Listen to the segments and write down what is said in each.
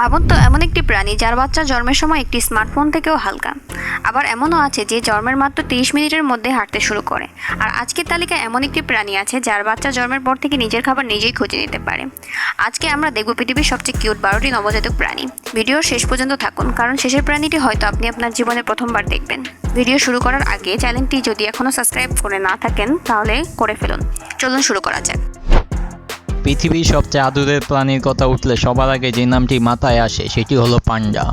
ভাবুন তো, এমন একটি প্রাণী যার বাচ্চা জন্মের সময় একটি স্মার্টফোন থেকেও হালকা। আবার এমনও আছে যে জন্মের মাত্র 30 মিনিটের মধ্যে হাঁটতে শুরু করে। আর আজকের তালিকায় এমন একটি প্রাণী আছে যার বাচ্চা জন্মের পর থেকে নিজের খাবার নিজেই খুঁজে নিতে পারে। আজকে আমরা দেখব পৃথিবীর সবচেয়ে কিউট 12টি নবজাতক প্রাণী। ভিডিওর শেষ পর্যন্ত থাকুন, কারণ শেষের প্রাণীটি হয়তো আপনি আপনার জীবনে প্রথমবার দেখবেন। ভিডিও শুরু করার আগে চ্যানেলটি যদি এখনও সাবস্ক্রাইব করে না থাকেন তাহলে করে ফেলুন। চলুন শুরু করা যাক। পৃথিবীর সবচেয়ে আদুরে প্রাণীর কথা উঠলে সবার আগে যে নামটি মাথায় আসে সেটি হলো পান্ডা।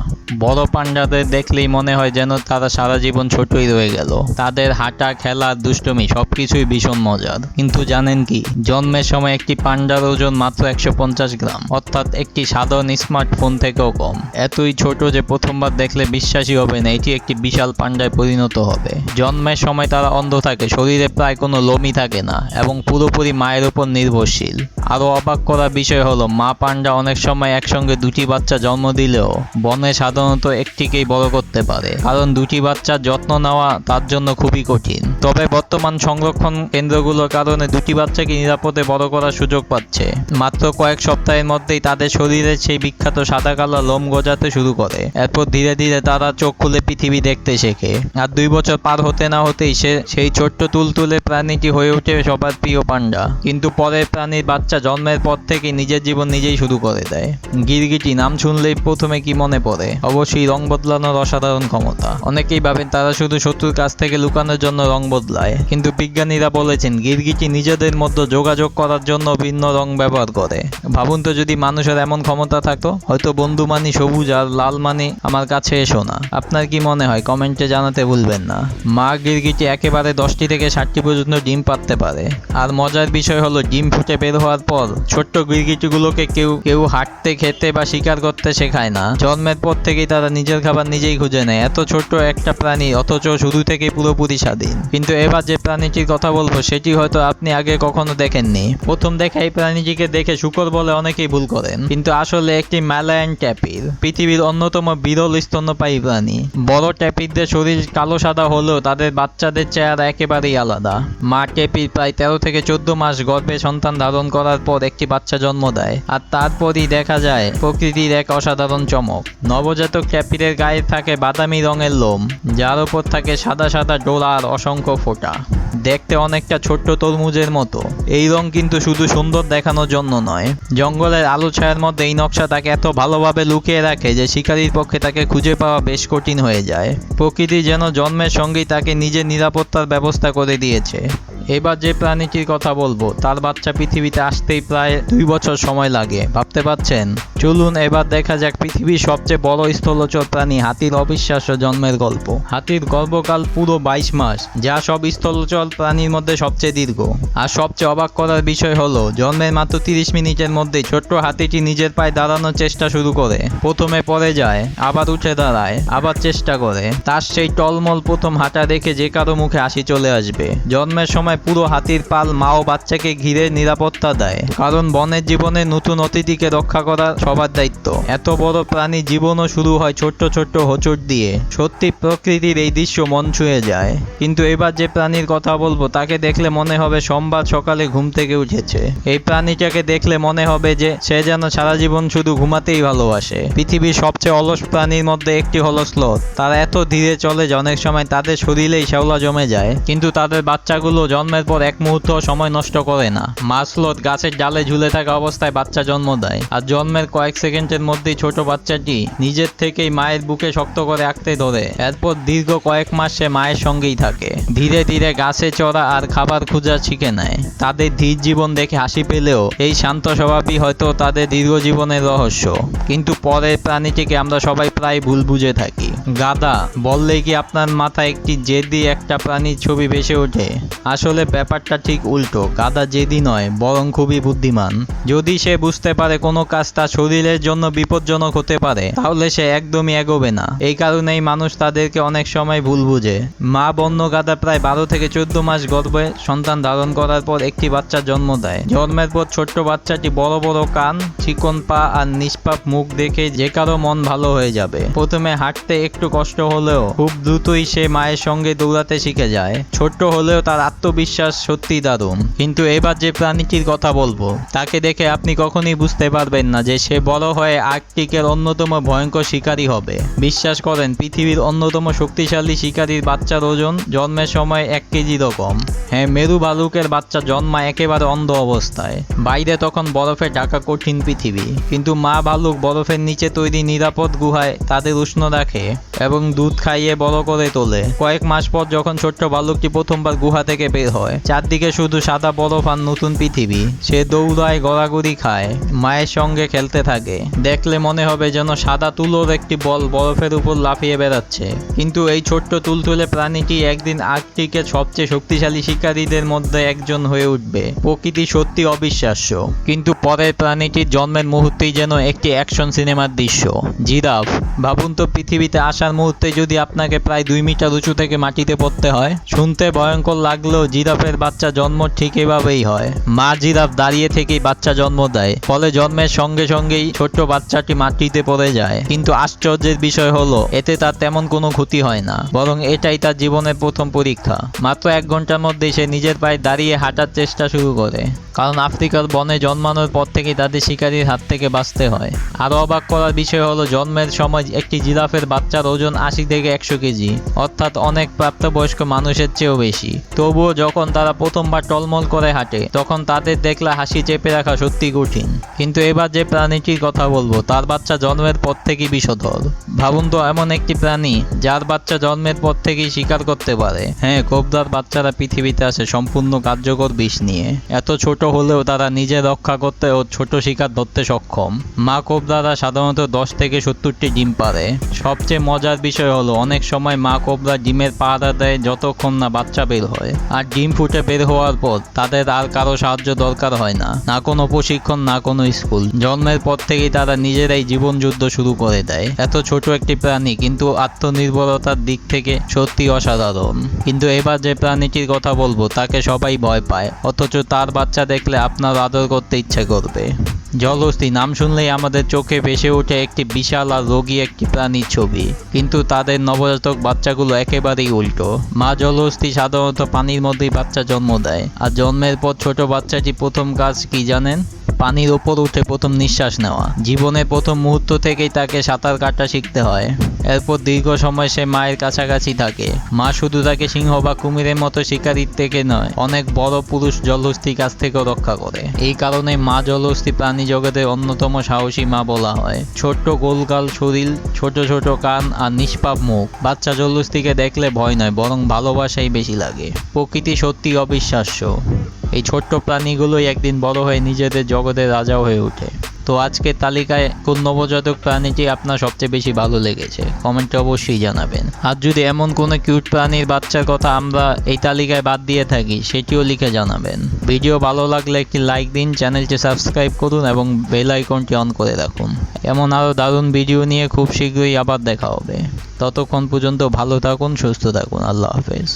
বড় পান্ডাদের দেখলেই মনে হয় যেন তারা সারা জীবন ছোটই রয়ে গেল। তাদের হাঁটা, খেলা, দুষ্টুমি সবকিছুই ভীষণ মজার। কিন্তু জানেন কি, জন্মের সময় একটি পান্ডার ওজন মাত্র 150 গ্রাম, অর্থাৎ একটি সাধারণ স্মার্টফোন থেকেও কম। এতই ছোট যে প্রথমবার দেখলে বিশ্বাসই হবে না এটি একটি বিশাল পান্ডায় পরিণত হবে। জন্মের সময় তারা অন্ধ থাকে, শরীরে প্রায় কোনো লোমই থাকে না এবং পুরোপুরি মায়ের উপর নির্ভরশীল। আরও অবাক করার বিষয় হলো, মা পান্ডা অনেক সময় একসঙ্গে দুটি বাচ্চা জন্ম দিলেও বনে সাধারণত একটিকেই বড় করতে পারে, কারণ দুটি বাচ্চার যত্ন নেওয়া তার জন্য খুবই কঠিন। তবে বর্তমান সংরক্ষণ কেন্দ্রগুলোর কারণে দুটি বাচ্চাকে নিরাপদে বড় করার সুযোগ পাচ্ছে। মাত্র কয়েক সপ্তাহের মধ্যেই তাদের শরীরে সেই বিখ্যাত সাদা কালো লোম গজাতে শুরু করে। এরপর ধীরে ধীরে তারা চোখ খুলে পৃথিবী দেখতে শেখে। আর 2 বছর পার হতে না হতেই সেই ছোট্ট তুলতুলে প্রাণীটি হয়ে ওঠে সবার প্রিয় পান্ডা। কিন্তু পরের প্রাণীর বাচ্চা জন্মের পর থেকে নিজের জীবন নিজেই শুরু করে দেয়। গিরগিটি নাম শুনলেই প্রথমে কি মনে পড়ে? অবশ্যই রং বদলানোর অসাধারণ ক্ষমতা। অনেকেই ভাবেন তারা শুধু শত্রুর কাছ থেকে লুকানোর জন্য রং বদলায়, কিন্তু বিজ্ঞানীরা বলেছেন গিরগিটি নিজেদের মধ্যে যোগাযোগ করার জন্য ভিন্ন রং ব্যবহার করে। ভাবুন তো, যদি মানুষের এমন ক্ষমতা থাকতো, হয়তো বন্ধু মানি সবুজ আর লাল মানি আমার কাছে এসো না। আপনার কি মনে হয়? কমেন্টে জানাতে ভুলবেন না। মা গিরগিটি একেবারে 10টি থেকে 60টি পর্যন্ত ডিম পাড়তে পারে। আর মজার বিষয় হলো, ডিম ফুটে বের হওয়ার পর ছোট্ট গিরগিটিগুলোকে কেউ হাঁটতে, খেতে বা শিকার করতে শেখায় না। জন্মের পর থেকেই তারা নিজের খাবার নিজেই খুঁজে নেয়। এত ছোট্ট একটা প্রাণী, অথচ শুরু থেকেই পুরোপুরি স্বাধীন। কিন্তু এবার যে প্রাণীটির কথা বলবো সেটি হয়তো আপনি আগে কখনো দেখেননি। প্রথম দেখা এই প্রাণীটিকে দেখে শূকর বলে অনেকেই ভুল করেন, কিন্তু আসলে একটি ম্যালায়ান ট্যাপির, পৃথিবীর অন্যতম বিরল স্তন্যপায়ী প্রাণী। বড় ট্যাপিরদের শরীর কালো সাদা হলেও তাদের বাচ্চাদের চেহারা একেবারেই আলাদা। মা ট্যাপির প্রায় 13 থেকে 14 মাস গর্ভে সন্তান ধারণ করার পর একটি বাচ্চা জন্ম দেয়, আর তারপরই দেখা যায় প্রকৃতির এক অসাধারণ চমক। নবজাতক ট্যাপিরের গায়ে থাকে বাদামি রঙের লোম, যার উপর থাকে সাদা সাদা ডোরা আর অসংখ্য ফোঁটা। দেখতে অনেকটা ছোট্ট তরমুজের মতো। এই রং কিন্তু শুধু সুন্দর দেখানোর জন্য নয়, জঙ্গলের আলো ছায়ার মধ্যে এই নকশা তাকে এত ভালোভাবে লুকিয়ে রাখে যে শিকারীর পক্ষে তাকে খুঁজে পাওয়া বেশ কঠিন হয়ে যায়। প্রকৃতি যেন জন্মের সঙ্গেই তাকে নিজের নিরাপত্তার ব্যবস্থা করে দিয়েছে। এবার যে প্রাণীটির কথা বলবো তার বাচ্চা পৃথিবীতে আসতেই প্রায় 2 বছর সময় লাগে। ভাবতে পারছেন? চলুন এবার দেখা যাক পৃথিবীর সবচেয়ে বড় স্থলচর প্রাণী হাতির অবিশ্বাস্য জন্মের গল্প। হাতির গর্ভকাল পুরো 22 মাস, যা সব স্থলচর প্রাণীর মধ্যে সবচেয়ে দীর্ঘ। আর সবচেয়ে অবাক করার বিষয় হলো, জন্মের মাত্র 30 মিনিটের মধ্যেই ছোট্ট হাতিটি নিজের পায়ে দাঁড়ানোর চেষ্টা শুরু করে। প্রথমে পড়ে যায়, আবার উঠে দাঁড়ায়, আবার চেষ্টা করে। তার সেই টলমল প্রথম হাঁটা দেখে যে কারো মুখে হাসি চলে আসবে। জন্মের সময় পুরো হাতির পাল মা ও বাচ্চাকে ঘিরে নিরাপত্তা দেয়, কারণ বনের জীবনে নতুন অতিথিকে রক্ষা করা সবার দায়িত্ব। এত বড় প্রাণী জীবনও শুরু হয় ছোট্ট ছোট্ট হোঁচট দিয়ে। সত্যি প্রকৃতির এই দৃশ্য মন ছুঁয়ে যায়। কিন্তু এবার যে প্রাণীর কথা বলবো তাকে দেখলে মনে হবে সোমবার সকালে ঘুম থেকে উঠেছে। এই প্রাণীটাকে দেখলে মনে হবে যে সে যেন সারা জীবন শুধু ঘুমাতেই ভালোবাসে। পৃথিবীর সবচেয়ে অলস প্রাণীর মধ্যে একটি হলো স্লথ। তারা এত ধীরে চলে যে অনেক সময় তাদের শরীরেই শ্যাওলা জমে যায়, কিন্তু তাদের বাচ্চাগুলো জন্মের পর এক মুহূর্ত সময় নষ্ট করে না। মা স্লথ গাছের ডালে ঝুলে থাকা অবস্থায় বাচ্চা জন্ম দেয়, আর জন্মের কয়েক সেকেন্ডের মধ্যেই ছোট বাচ্চাটি নিজের থেকেই মায়ের বুকে শক্ত করে আঁকড়ে ধরে। এরপর দীর্ঘ কয়েক মাস সে মায়ের সঙ্গেই থাকে। ধীরে ধীরে গাছে চড়া আর খাবার খোঁজা শিখে নেয়। তাদের ধীর জীবন দেখে হাসি পেলেও এই শান্ত স্বভাবই হয়তো তাদের দীর্ঘ জীবনের রহস্য। কিন্তু পরের প্রাণীটিকে আমরা সবাই প্রায় ভুল বুঝে থাকি। গাধা বললেই কি আপনার মাথায় একটি জেদি একটা প্রাণীর ছবি ভেসে ওঠে? আসলে ব্যাপারটা ঠিক উল্টো। গাধা জেদি নয়, বরং খুবই বুদ্ধিমান। যদি সে বুঝতে পারে কোনো কাজ তার শরীরের জন্য বিপজ্জনক হতে পারে, তাহলে সে একদমই এগোবে না। এই কারণেই মানুষ তাদেরকে অনেক সময় ভুল বুঝে। মা বন্য গাধা প্রায় 12 থেকে 14 মাস গর্ভে সন্তান ধারণ করার পর একটি বাচ্চা জন্ম দেয়। জন্মের পর ছোট্ট বাচ্চাটি বড় বড় কান, চিকন পা আর নিষ্পাপ মুখ দেখে যে কারো মন ভালো হয়ে যাবে। প্রথমে হাঁটতে একটু কষ্ট হলেও খুব দ্রুতই সে মায়ের সঙ্গে দৌড়াতে শিখে যায়। ছোট্ট হলেও তার আত্মবিশ্বাস সত্যি দারুণ। কিন্তু এবার যে প্রাণীটির কথা বলবো তাকে দেখে আপনি কখনই বুঝতে পারবেন না যে সে বড় হয়ে আর্কটিকের অন্যতম ভয়ঙ্কর শিকারী হবে। বিশ্বাস করেন, পৃথিবীর অন্যতম শক্তিশালী শিকারীর বাচ্চার ওজন জন্মের সময় 1 কেজিরও কম। হ্যাঁ, মেরু ভালুকের বাচ্চা জন্মায় একেবারে অন্ধ অবস্থায়। বাইরে তখন বরফে ঢাকা কঠিন পৃথিবী, কিন্তু মা ভালুক বরফের নিচে তৈরি নিরাপদ গুহায় তাদের উষ্ণ রাখে এবং দুধ খাইয়ে বড় করে তোলে। কয়েক মাস পর যখন ছোট্ট ভালুকটি প্রথমবার গুহা থেকে বের হয়, চারদিকে শুধু সাদা বরফ আর নতুন পৃথিবী। সে দৌড়ায়, গড়াগড়ি খায়, মায়ের সঙ্গে খেলতে থাকে। দেখলে মনে হবে যেন সাদা তুলোর একটি বল বরফের উপর লাফিয়ে বেড়াচ্ছে। কিন্তু এই ছোট্ট তুলতুলে প্রাণীটি একদিন আর্কটিকের সবচেয়ে শক্তিশালী শিকারীদের মধ্যে একজন হয়ে উঠবে। প্রকৃতি সত্যি অবিশ্বাস্য। কিন্তু পরের প্রাণীটির জন্মের মুহূর্তেই যেন একটি অ্যাকশন সিনেমার দৃশ্য। জিরাফ। ভাবুন তো, পৃথিবীতে আসার মুহূর্তে যদি আপনাকে প্রায় 2 মিটার উঁচু থেকে মাটিতে পড়তে হয়। শুনতে ভয়ঙ্কর লাগলেও জিরাফের বাচ্চা জন্ম ঠিক এভাবেই হয়। মা জিরাফ দাঁড়িয়ে থেকেই বাচ্চা জন্ম দেয়, ফলে জন্মের সঙ্গে সঙ্গেই ছোট্ট বাচ্চাটি মাটিতে পড়ে যায়। কিন্তু আশ্চর্যের বিষয় হলো এতে তার তেমন কোনো ক্ষতি হয় না, বরং এটাই তার জীবনের প্রথম পরীক্ষা। মাত্র 1 ঘন্টার মধ্যেই সে নিজের পায়ে দাঁড়িয়ে হাঁটার চেষ্টা শুরু করে, কারণ আফ্রিকার বনে জন্মানোর পর থেকেই তাদের শিকারীর হাত থেকে বাঁচতে হয়। আরও অবাক করার বিষয় হলো জন্মের সময় একটি জিরাফের বাচ্চার ওজন 80 থেকে 100 কেজি, অর্থাৎ অনেক প্রাপ্তবয়স্ক মানুষের চেয়েও বেশি। তবুও যখন তারা প্রথমবার টলমল করে হাঁটে, তখন তাদের দেখলে হাসি চেপে রাখা সত্যি কঠিন। কিন্তু এবার যে প্রাণীটির কথা বলবো তার বাচ্চা জন্মের পর থেকেই বিষধর। ভাবুন তো, এমন একটি প্রাণী যার বাচ্চা জন্মের পর থেকেই শিকার করতে পারে। হ্যাঁ, কোবরার বাচ্চারা পৃথিবীতে আসে সম্পূর্ণ কার্যকর বিষ নিয়ে। এত ছোট হলেও তারা নিজে রক্ষা করতে ও ছোট শিকার ধরতে সক্ষম। মা কোবরারা সাধারণত 10 থেকে 70টি ডিম পারে। সবচেয়ে মজার বিষয় হলো অনেক সময় মা কোবরা ডিমের পাহারা দেয় যতক্ষণ না বাচ্চা বের হয়। আর ডিম ফুটে বের হওয়ার পর তাদের আর কারো সাহায্য দরকার হয় না, না কোনো প্রশিক্ষণ, না কোনো স্কুল। জন্মের পর থেকেই তারা নিজেরাই জীবন যুদ্ধ শুরু করে দেয়। এত ছোট একটি প্রাণী, কিন্তু আত্মনির্ভরতার দিক থেকে সত্যি অসাধারণ। কিন্তু এবার যে প্রাণীটির কথা বলবো তাকে সবাই ভয় পায়, অথচ তার বাচ্চা দেখলে আপনার আদর করতে ইচ্ছে করবে। জলহস্তী। নাম শুনলেই আমাদের চোখে ভেসে ওঠে একটি বিশাল আর রোগী একটি প্রাণীর ছবি, কিন্তু তাদের নবজাতক বাচ্চাগুলো একেবারেই উল্টো। মা জলহস্তী সাধারণত পানির মধ্যেই বাচ্চা জন্ম দেয়, আর জন্মের পর ছোট বাচ্চাটি প্রথম কাজ কি জানেন? পানির ওপর উঠে প্রথম নিঃশ্বাস নেওয়া। জীবনের প্রথম মুহূর্ত থেকেই তাকে সাঁতার কাটা শিখতে হয়। এরপর দীর্ঘ সময় সে মায়ের কাছাকাছি থাকে। মা শুধু তাকে সিংহ বা কুমিরের মতো শিকারীর থেকে নয়, অনেক বড় পুরুষ জলহস্তির কাছ থেকেও রক্ষা করে। এই কারণে মা জলহস্তি প্রাণী জগতের অন্যতম সাহসী মা বলা হয়। ছোট্ট গোলগাল শরীর, ছোট ছোট কান আর নিষ্পাপ মুখ। বাচ্চা জলহস্তিকে দেখলে ভয় নয়, বরং ভালোবাসাই বেশি লাগে। প্রকৃতি সত্যি অবিশ্বাস্য। এই ছোট্ট প্রাণীগুলোই একদিন বড় হয়ে নিজেদের জগতের রাজা হয়ে ওঠে। তো আজকের তালিকায় কোন নবজাতক প্রাণীটি আপনার সবচেয়ে বেশি ভালো লেগেছে কমেন্টে অবশ্যই জানাবেন। আর যদি এমন কোনো কিউট প্রাণীর বাচ্চার কথা আমরা এই তালিকায় বাদ দিয়ে থাকি সেটিও লিখে জানাবেন। ভিডিও ভালো লাগলে একটি লাইক দিন, চ্যানেলটি সাবস্ক্রাইব করুন এবং বেল আইকনটি অন করে রাখুন। এমন আরও দারুণ ভিডিও নিয়ে খুব শীঘ্রই আবার দেখা হবে। ততক্ষণ পর্যন্ত ভালো থাকুন, সুস্থ থাকুন। আল্লাহ হাফেজ।